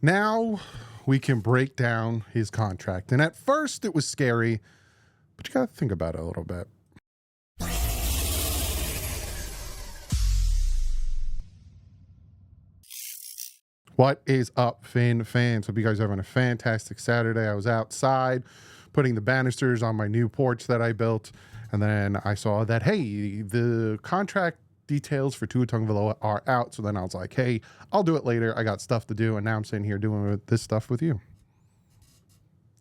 Now we can break down his contract. And at first it was scary, but you got to think about it a little bit. What is up, Finn fans? Hope you guys are having a fantastic Saturday. I was outside putting the banisters on my new porch that I built, and then I saw that, hey, the contract details for Tua Tagovailoa are out. So then I was like, hey, I'll do it later. I got stuff to do, and now I'm sitting here doing this stuff with you.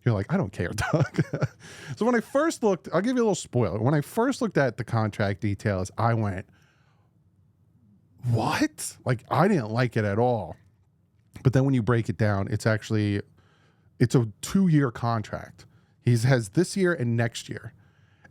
You're like, I don't care, Doug. So when I first looked, I'll give you a little spoiler. When I first looked at the contract details, I went, what? Like, I didn't like it at all. But then when you break it down, it's a 2-year contract. He has this year and next year.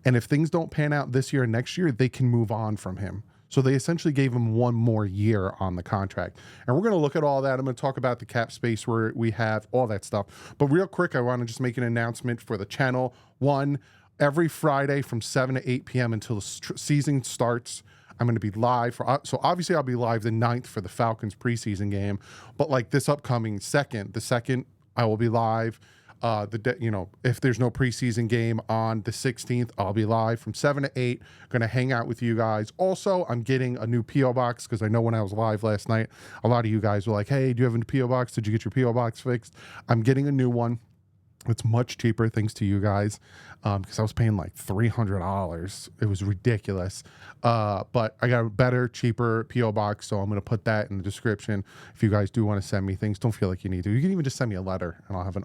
And if things don't pan out this year and next year, they can move on from him. So they essentially gave him 1 more year on the contract. And we're going to look at all that. I'm going to talk about the cap space where we have all that stuff. But real quick, I want to just make an announcement for the channel. One, every Friday from 7 to 8 p.m. until the season starts, I'm going to be live. So obviously I'll be live the 9th for the Falcons preseason game. But like this upcoming the second, I will be live. If there's no preseason game on the 16th, I'll be live from 7 to 8. Going to hang out with you guys. Also, I'm getting a new P.O. box because I know when I was live last night, a lot of you guys were like, hey, do you have a P.O. box? Did you get your P.O. box fixed? I'm getting a new one. It's much cheaper, thanks to you guys, because I was paying like $300. It was ridiculous. But I got a better, cheaper P.O. box, so I'm going to put that in the description. If you guys do want to send me things, don't feel like you need to. You can even just send me a letter, and I'll have an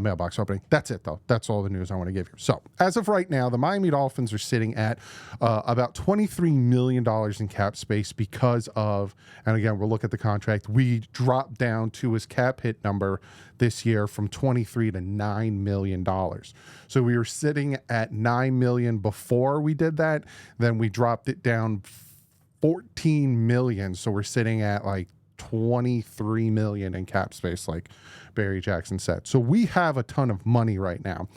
mailbox opening. That's it, though. That's all the news I want to give you. So, as of right now, the Miami Dolphins are sitting at about $23 million in cap space because of, and again, we'll look at the contract. We dropped down to his cap hit number this year from 23 to $9 million. So we were sitting at $9 million before we did that. Then we dropped it down $14 million. So we're sitting at like $23 million in cap space, like Barry Jackson said. So we have a ton of money right now.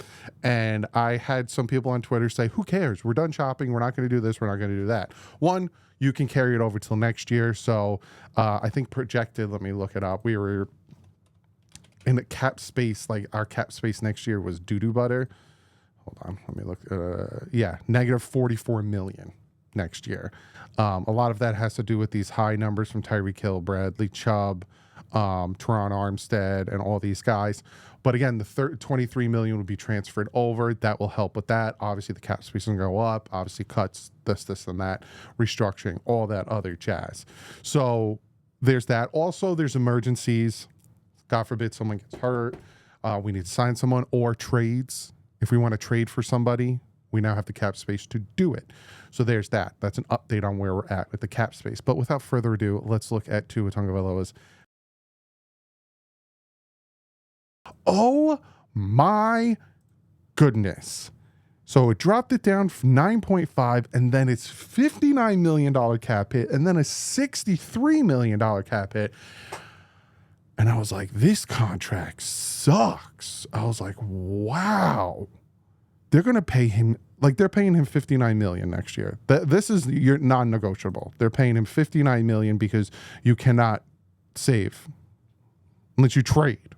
And I had some people on Twitter say, who cares? We're done shopping. We're not going to do this. We're not going to do that. One, you can carry it over till next year. So I think projected, let me look it up. We were in a cap space, like our cap space next year was doo-doo butter. Hold on, let me look. Negative 44 million next year. A lot of that has to do with these high numbers from Tyreek Hill, Bradley Chubb, Teron Armstead, and all these guys. But again, the 23 million would be transferred over. That will help with that. Obviously, the cap space will go up. Obviously, cuts, this, and that, restructuring, all that other jazz. So there's that. Also, there's emergencies. God forbid someone gets hurt. We need to sign someone or trades. If we want to trade for somebody, we now have the cap space to do it. So there's that. That's an update on where we're at with the cap space. But without further ado, let's look at Tua Tagovailoa's. Oh my goodness. So it dropped it down from 9.5, and then it's $59 million cap hit, and then a $63 million cap hit. And I was like, this contract sucks. I was like, wow. They're going to pay him, like they're paying him $59 million next year. This is your non-negotiable. They're paying him $59 million because you cannot save unless you trade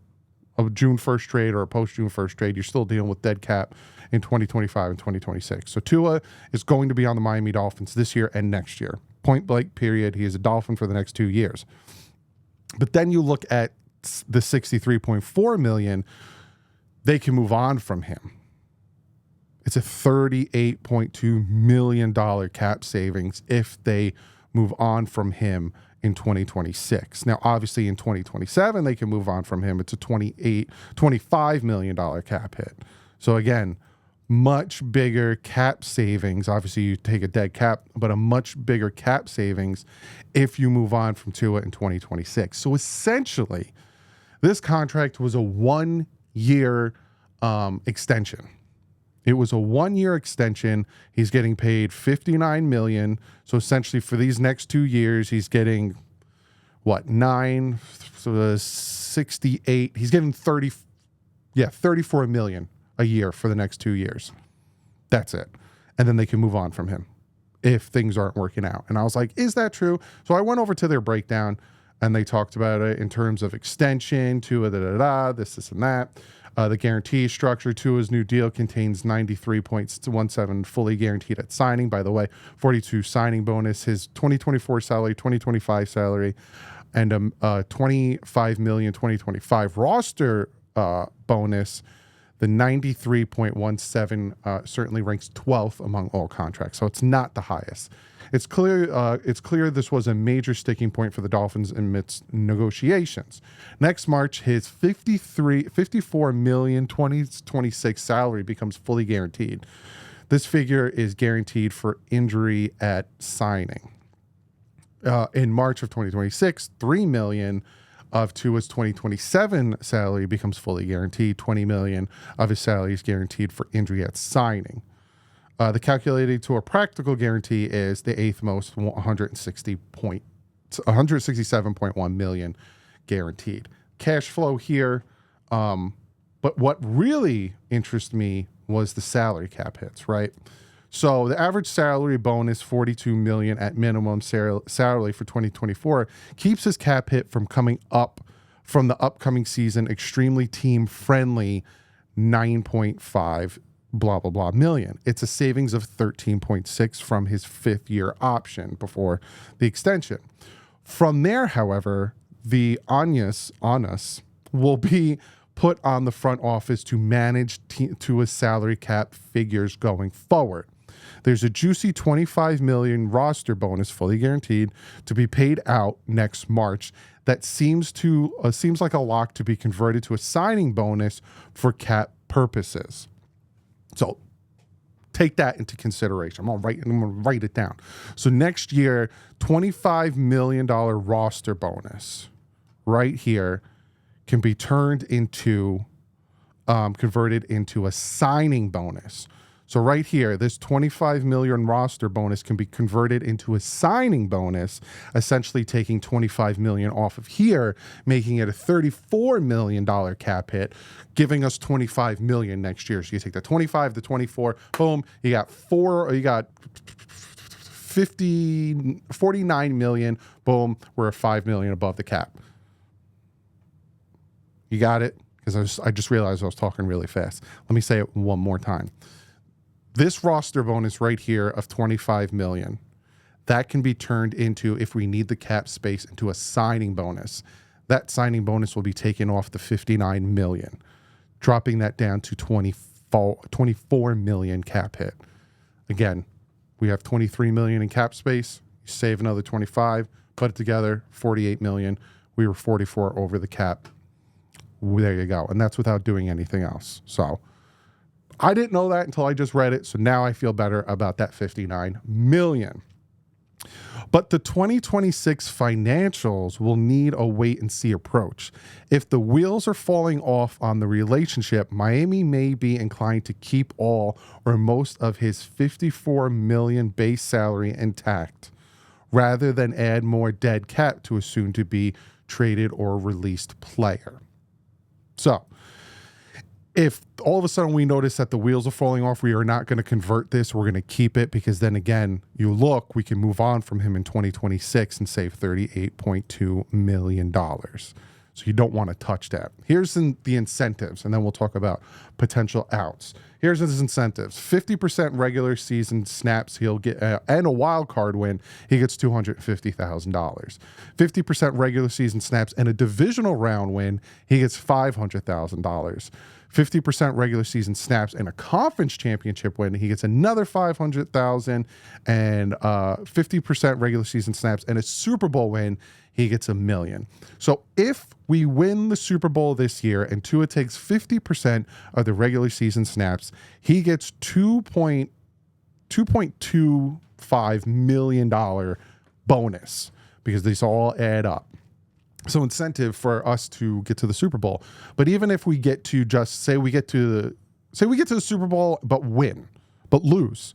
a June 1st trade or a post-June 1st trade. You're still dealing with dead cap in 2025 and 2026. So Tua is going to be on the Miami Dolphins this year and next year. Point blank, period. He is a Dolphin for the next 2 years. But then you look at the $63.4 million, they can move on from him. It's a $38.2 million cap savings if they move on from him in 2026. Now, obviously in 2027, they can move on from him. It's a $25 million cap hit. So again, much bigger cap savings. Obviously, you take a dead cap, but a much bigger cap savings if you move on from Tua in 2026. So essentially, this contract was a 1-year extension. It was a 1-year extension. He's getting paid $59 million. So essentially, for these next 2 years, he's getting what, 9, so 68. He's getting 34 million a year for the next 2 years. That's it. And then they can move on from him if things aren't working out. And I was like, is that true? So I went over to their breakdown. And they talked about it in terms of extension, Tua, this and that. The guarantee structure, Tua's new deal contains 93.17 fully guaranteed at signing. By the way, 42 signing bonus, his 2024 salary, 2025 salary, and a 25 million 2025 roster bonus. The 93.17 certainly ranks 12th among all contracts, so it's not the highest. It's clear this was a major sticking point for the Dolphins amidst negotiations. Next March, his 54 million 2026 salary becomes fully guaranteed. This figure is guaranteed for injury at signing. In March of 2026, 3 million of Tua's 2027 salary becomes fully guaranteed. 20 million of his salary is guaranteed for injury at signing. The calculated to a practical guarantee is the eighth most, 167.1 million guaranteed. Cash flow here. But what really interests me was the salary cap hits, right? So the average salary bonus, 42 million at minimum salary for 2024, keeps his cap hit from coming up from the upcoming season extremely team friendly 9.5 blah blah blah million. It's a savings of 13.6 from his 5th year option before the extension. From there, however, the onus will be put on the front office to manage to a salary cap figures going forward. There's a juicy 25 million roster bonus, fully guaranteed, to be paid out next March. That seems like a lock to be converted to a signing bonus for cap purposes. So take that into consideration. I'm gonna write it down. So next year, $25 million roster bonus right here can be turned into, converted into a signing bonus. So right here, this 25 million roster bonus can be converted into a signing bonus, essentially taking 25 million off of here, making it a $34 million cap hit, giving us 25 million next year. So you take the 25, the 24, boom, you got 49 million, boom, we're at 5 million above the cap. You got it? Because I just realized I was talking really fast. Let me say it one more time. This roster bonus right here of 25 million, that can be turned into, if we need the cap space, into a signing bonus. That signing bonus will be taken off the 59 million, dropping that down to 24 million cap hit. Again, we have 23 million in cap space. You save another 25, put it together, 48 million. We were 44 over the cap. There you go. And that's without doing anything else. So I didn't know that until I just read it. So now I feel better about that 59 million. But the 2026 financials will need a wait and see approach. If the wheels are falling off on the relationship, Miami may be inclined to keep all or most of his 54 million base salary intact, rather than add more dead cap to a soon to be traded or released player. So if all of a sudden we notice that the wheels are falling off, we are not going to convert this. We're going to keep it, because then again, we can move on from him in 2026 and save $38.2 million. So you don't want to touch that. Here's the incentives, and then we'll talk about potential outs. Here's his incentives. 50% regular season snaps he'll get, and a wild card win, he gets $250,000. 50% regular season snaps and a divisional round win, he gets $500,000. 50% regular season snaps and a conference championship win, he gets another $500,000, and 50% regular season snaps and a Super Bowl win, he gets $1 million. So if we win the Super Bowl this year and Tua takes 50% of the regular season snaps, he gets $2.25 million bonus, because these all add up. So incentive for us to get to the Super Bowl. But even if we get to say we get to the Super Bowl but lose,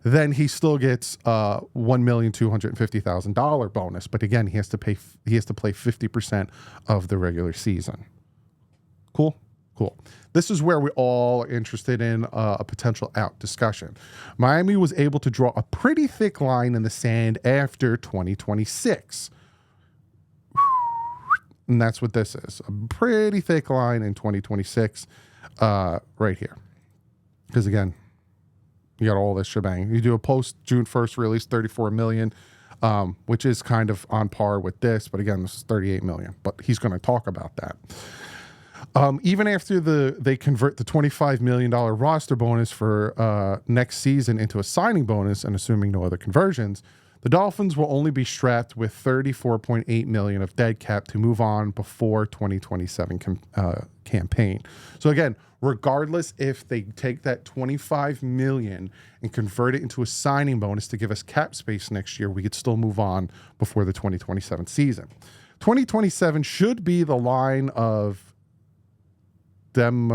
then he still gets $1,250,000 bonus. But again, he has to play 50% of the regular season. Cool. This is where we all are interested in a potential out discussion. Miami was able to draw a pretty thick line in the sand after 2026. And that's what this is. A pretty thick line in 2026 right here. Because again, you got all this shebang. You do a post June 1st release, $34 million, which is kind of on par with this. But again, this is $38 million. But he's going to talk about that. Even after they convert the $25 million roster bonus for next season into a signing bonus, and assuming no other conversions, the Dolphins will only be strapped with $34.8 million of dead cap to move on before 2027 campaign. So again, regardless if they take that $25 million and convert it into a signing bonus to give us cap space next year, we could still move on before the 2027 season. 2027 should be the line of them.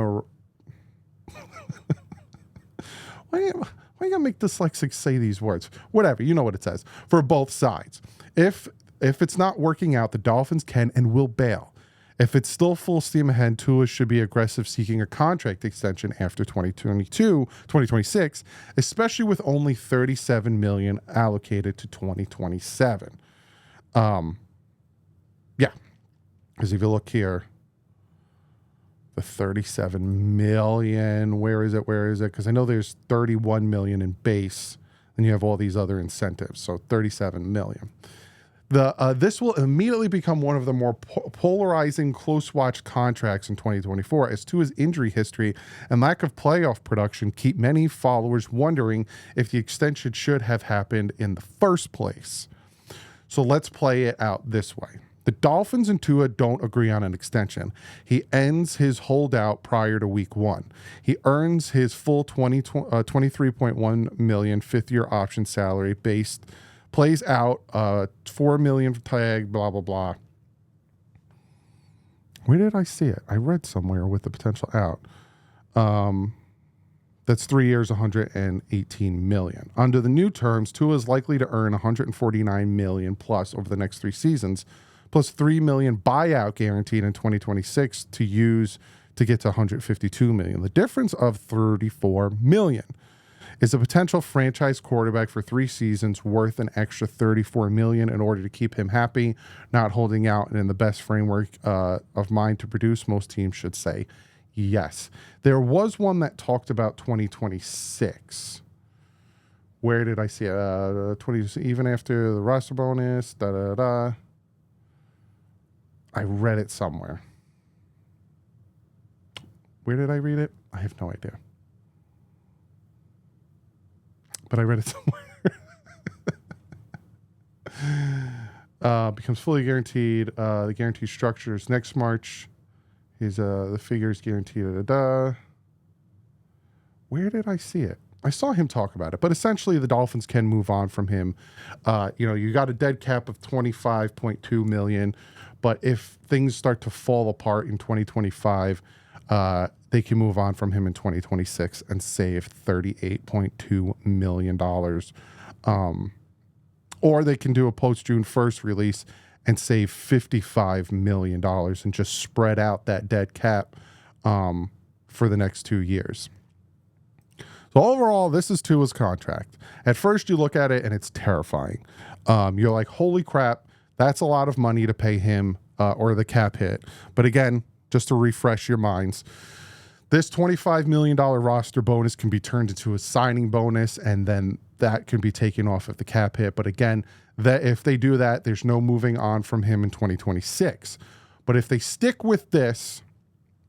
Why you gotta make dyslexics say these words? Whatever, you know what it says. For both sides. If it's not working out, the Dolphins can and will bail. If it's still full steam ahead, Tua should be aggressive seeking a contract extension after 2026, especially with only $37 million allocated to 2027. Yeah. Because if you look here, the $37 million, where is it? Because I know there's $31 million in base, and you have all these other incentives, so $37 million. This will immediately become one of the more polarizing, close-watched contracts in 2024, as Tua's injury history and lack of playoff production keep many followers wondering if the extension should have happened in the first place. So let's play it out this way. The Dolphins and Tua don't agree on an extension. He ends his holdout prior to week 1. He earns his full $23.1 million fifth-year option salary plays out $4 million tag, blah, blah, blah. Where did I see it? I read somewhere with the potential out. That's 3 years, $118 million. Under the new terms, Tua is likely to earn $149 million plus over the next 3 seasons, plus $3 million buyout guaranteed in 2026 to use to get to $152 million. The difference of $34 million is a potential franchise quarterback for 3 seasons worth an extra $34 million in order to keep him happy, not holding out, and in the best framework of mind to produce, most teams should say yes. There was one that talked about 2026. Where did I see it? Even after the roster bonus, I read it somewhere. Where did I read it? I have no idea. But I read it somewhere. Becomes fully guaranteed. The guarantee structure is next March. The figure is guaranteed. Where did I see it? I saw him talk about it. But essentially, the Dolphins can move on from him. You got a dead cap of $25.2 million. But if things start to fall apart in 2025, they can move on from him in 2026 and save $38.2 million. Or they can do a post-June 1st release and save $55 million and just spread out that dead cap for the next 2 years. So overall, this is Tua's contract. At first, you look at it and it's terrifying. You're like, holy crap, that's a lot of money to pay him or the cap hit. But again, just to refresh your minds, this $25 million roster bonus can be turned into a signing bonus, and then that can be taken off of the cap hit. But again, that if they do that, there's no moving on from him in 2026. But if they stick with this,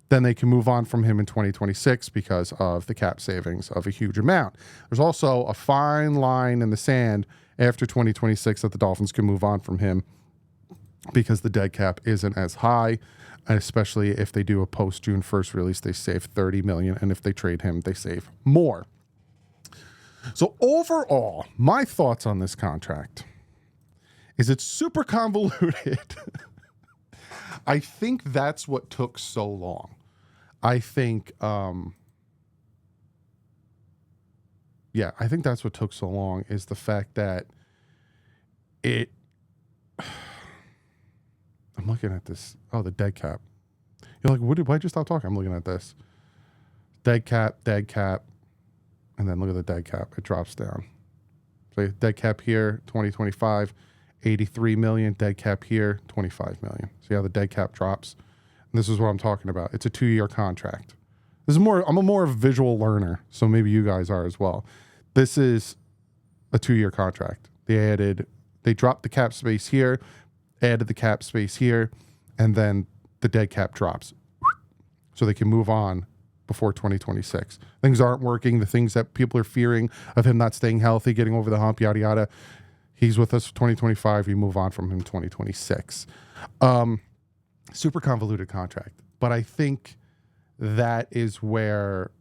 then they can move on from him in 2026 because of the cap savings of a huge amount. There's also a fine line in the sand after 2026 that the Dolphins can move on from him because the dead cap isn't as high, and especially if they do a post-June 1st release, they save $30 million, and if they trade him, they save more. So overall, my thoughts on this contract is it's super convoluted. I think that's what took so long. I think that's what took so long is the fact that I'm looking at this. Oh, the dead cap. You're like, why'd you stop talking? I'm looking at this. Dead cap, and then look at the dead cap. It drops down. So dead cap here, 2025, 83 million, dead cap here, 25 million. See how the dead cap drops? And this is what I'm talking about. It's a 2-year contract. This is more, I'm a more visual learner, so maybe you guys are as well. This is a 2-year contract. They dropped the cap space here, added the cap space here, and then the dead cap drops. So they can move on before 2026. Things aren't working. The things that people are fearing of him not staying healthy, getting over the hump, yada, yada. He's with us for 2025. We move on from him 2026. Super convoluted contract. But I think that is where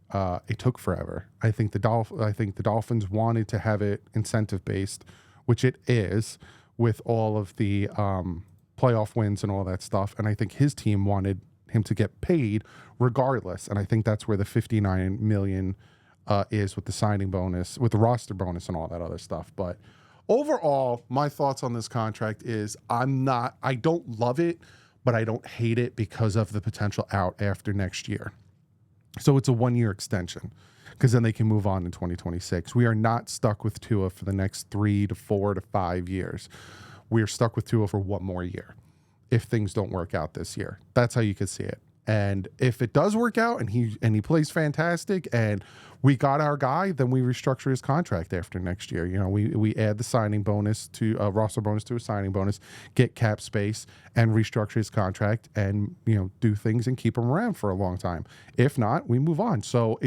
it took forever. I think the Dolphins wanted to have it incentive based, which it is, with all of the playoff wins and all that stuff. And I think his team wanted him to get paid regardless. And I think that's where the 59 million is, with the signing bonus, with the roster bonus and all that other stuff. But overall, my thoughts on this contract is I don't love it, but I don't hate it because of the potential out after next year. So it's a 1-year extension, because then they can move on in 2026. We are not stuck with Tua for the next 3 to 4 to 5 years. We are stuck with Tua for 1 more year if things don't work out this year. That's how you could see it. And if it does work out and he plays fantastic and we got our guy, then we restructure his contract after next year. You know, we add the signing bonus to a roster bonus to a signing bonus, get cap space, and restructure his contract, and do things and keep him around for a long time. If not, we move on. So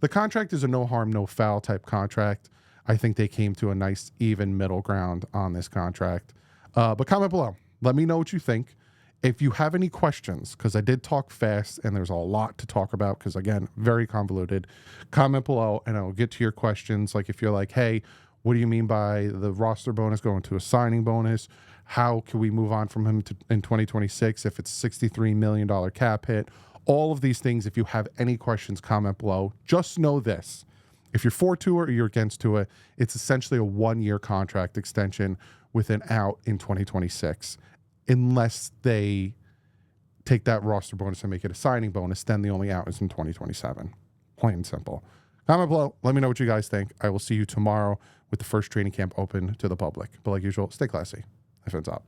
the contract is a no harm, no foul type contract. I think they came to a nice even middle ground on this contract. But comment below. Let me know what you think. If you have any questions, because I did talk fast and there's a lot to talk about, because again, very convoluted, comment below and I'll get to your questions. Like if you're like, hey, what do you mean by the roster bonus going to a signing bonus? How can we move on from him in 2026 if it's $63 million cap hit? All of these things, if you have any questions, comment below. Just know this. If you're for Tua or you're against Tua, it's essentially a 1-year contract extension with an out in 2026. Unless they take that roster bonus and make it a signing bonus, then the only out is in 2027. Plain and simple. Comment below. Let me know what you guys think. I will see you tomorrow with the first training camp open to the public. But like usual, stay classy. Headphones up.